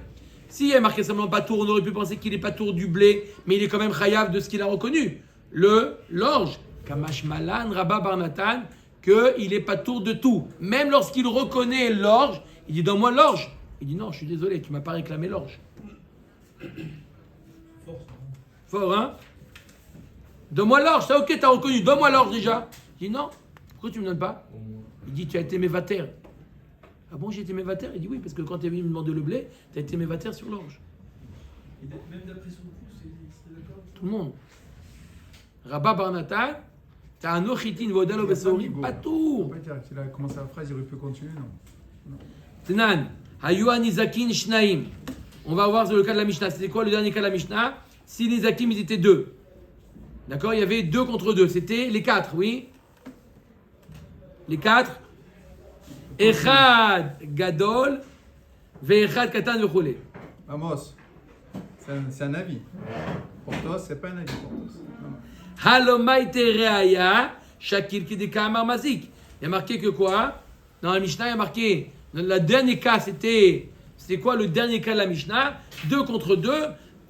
S'il y a marqué simplement patour, on aurait pu penser qu'il est patour du blé, mais il est quand même chayav de ce qu'il a reconnu. L'orge. Kamashmalan, Rabba bar Natan, qu'il est patour de tout. Même lorsqu'il reconnaît l'orge, il dit donne-moi l'orge. Il dit non, je suis désolé, tu m'as pas réclamé l'orge. Fort, hein? Donne-moi l'orge, ça ok, t'as reconnu, donne-moi l'orge déjà. Il dit non, pourquoi tu me donnes pas? Il dit tu as été mévater. Ah bon, j'ai été mévater? Il dit oui, parce que quand tu es venu me demander le blé, tu as été mévater sur l'orge. Même d'après son coup, c'est d'accord? Tout le monde. Rabba bar Natan, t'as un ochitin vodalo besorim, pas tout. S'il a commencé la phrase, il aurait pu continuer, non? Tnan, hayu anizakin shnaim. On va voir sur le cas de la Mishnah. C'était quoi le dernier cas de la Mishnah? Si les Zakim, ils étaient deux. D'accord? Il y avait 2 contre 2. C'était les 4, oui? Les 4. Echad gadol, ve'echad katan vechole. Amos, c'est un avis. Pour toi, c'est pas un avis pour toi. Halomaite reaya, shakil kideka amar mazik. Il y a marqué que quoi? Dans la Mishnah, il y a marqué, dans le dernier cas, c'était quoi le dernier cas de la Mishnah? 2 contre 2.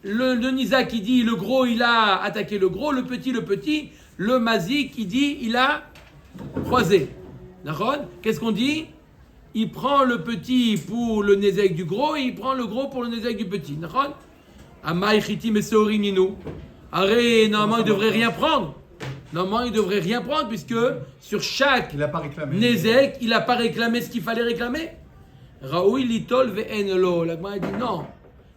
Le Nizak qui dit le gros, il a attaqué le gros, le petit. Le Mazik qui dit il a croisé. D'accord? Qu'est-ce qu'on dit? Il prend le petit pour le Nézek du gros et il prend le gros pour le Nézek du petit. D'accord? Amai chiti meseori ninu. Arrête, normalement il ne devrait rien prendre. Normalement il ne devrait rien prendre puisque sur chaque Nézek, il n'a pas réclamé ce qu'il fallait réclamer. Raoui litol ve'enlo. La Gemara dit non.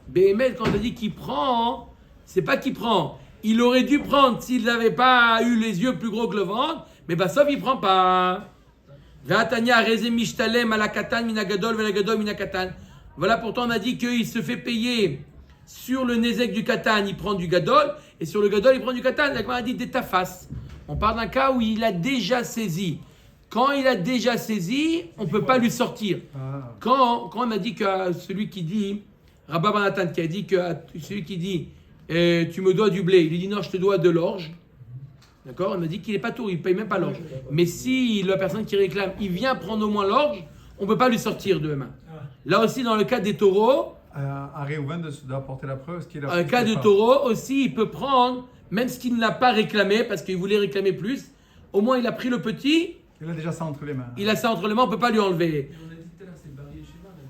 Béhémet, quand on dit qu'il prend, c'est pas qu'il prend. Il aurait dû prendre s'il n'avait pas eu les yeux plus gros que le ventre, Mais Bassov, il prend pas. Ve'atanya areze mishtalem ala katan mina gadol ve'la gadol mina katan. Voilà, pourtant on a dit qu'il se fait payer sur le nezek du katan, il prend du gadol, et sur le gadol, il prend du katan. La Gemara a dit d'étafas. On parle d'un cas où il a déjà saisi. Quand il a déjà saisi, on ne peut pas lui sortir. Quand on a dit que celui qui dit, Rabba Banatan qui a dit que celui qui dit tu me dois du blé, il lui dit non, je te dois de l'orge. D'accord? On a dit qu'il n'est pas tour, il ne paye même pas l'orge. Mais si la personne qui réclame, il vient prendre au moins l'orge, on ne peut pas lui sortir de main. Là aussi, dans le cas des taureaux, à Réhouven d'apporter la preuve qu'il a. dans le cas de taureau aussi, il peut prendre, même ce qu'il n'a pas réclamé, parce qu'il voulait réclamer plus, au moins il a pris le petit. Il a déjà ça entre les mains. Il a ça entre les mains, on ne peut pas lui enlever. On a dit tout à l'heure, c'est Barry et Shema, là,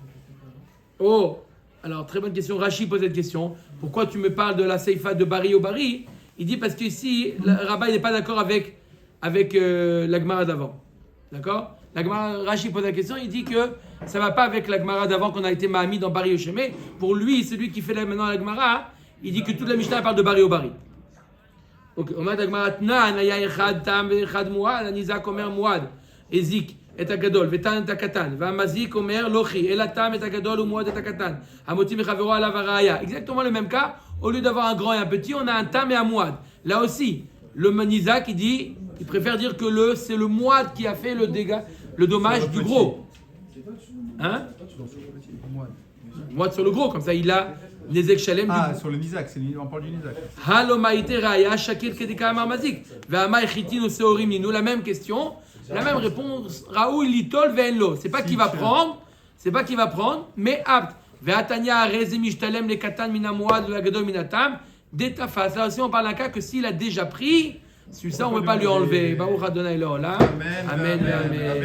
Oh, alors très bonne question. Rachi pose cette question. Pourquoi tu me parles de la seifa de Bari au Bari? Il dit parce qu'ici, le rabbin n'est pas d'accord avec la Gemara d'avant. D'accord? Rachi pose la question, il dit que ça ne va pas avec la Gemara d'avant qu'on a été Mahami dans Bari au Shemé. Pour lui, celui qui fait là maintenant la Gemara, il dit que toute la Mishnah parle de Bari au Bari. Ok, on a la Gemara Tna, Naya Echad Tam, Echad Muad, Anizak Omer Muad, Ezik. Et Agadol, Vetan et Akatan, Vamazik, Omer, Lochi, Elatam et Agadol ou Moad et Akatan, Amotim et Chavero Alavaraya. Exactement le même cas, au lieu d'avoir un grand et un petit, on a un Tam et un Moad. Là aussi, le Manizak, il préfère dire que c'est le Moad qui a fait le dégât, le dommage du gros. Hein? Moad sur le gros, comme ça il a les Shalem du gros. Sur le Nizak, on parle du Nizak. Halo Maïte Raya, Shakir Kedeka Marmazik, Ve'amay Chitinu Seorim Ninu, la même question. La même réponse, Raoul Litol Venlo. C'est pas qu'il va prendre, mais apte. Ve'atanya Reze Mishtalem le Katan Minamuad la Gadol Minatam. D'étafas. Là aussi, on parle d'un cas que s'il a déjà pris, celui-là, on ne peut pas lui enlever. Baruch Adonai Lo. Amen. Amen.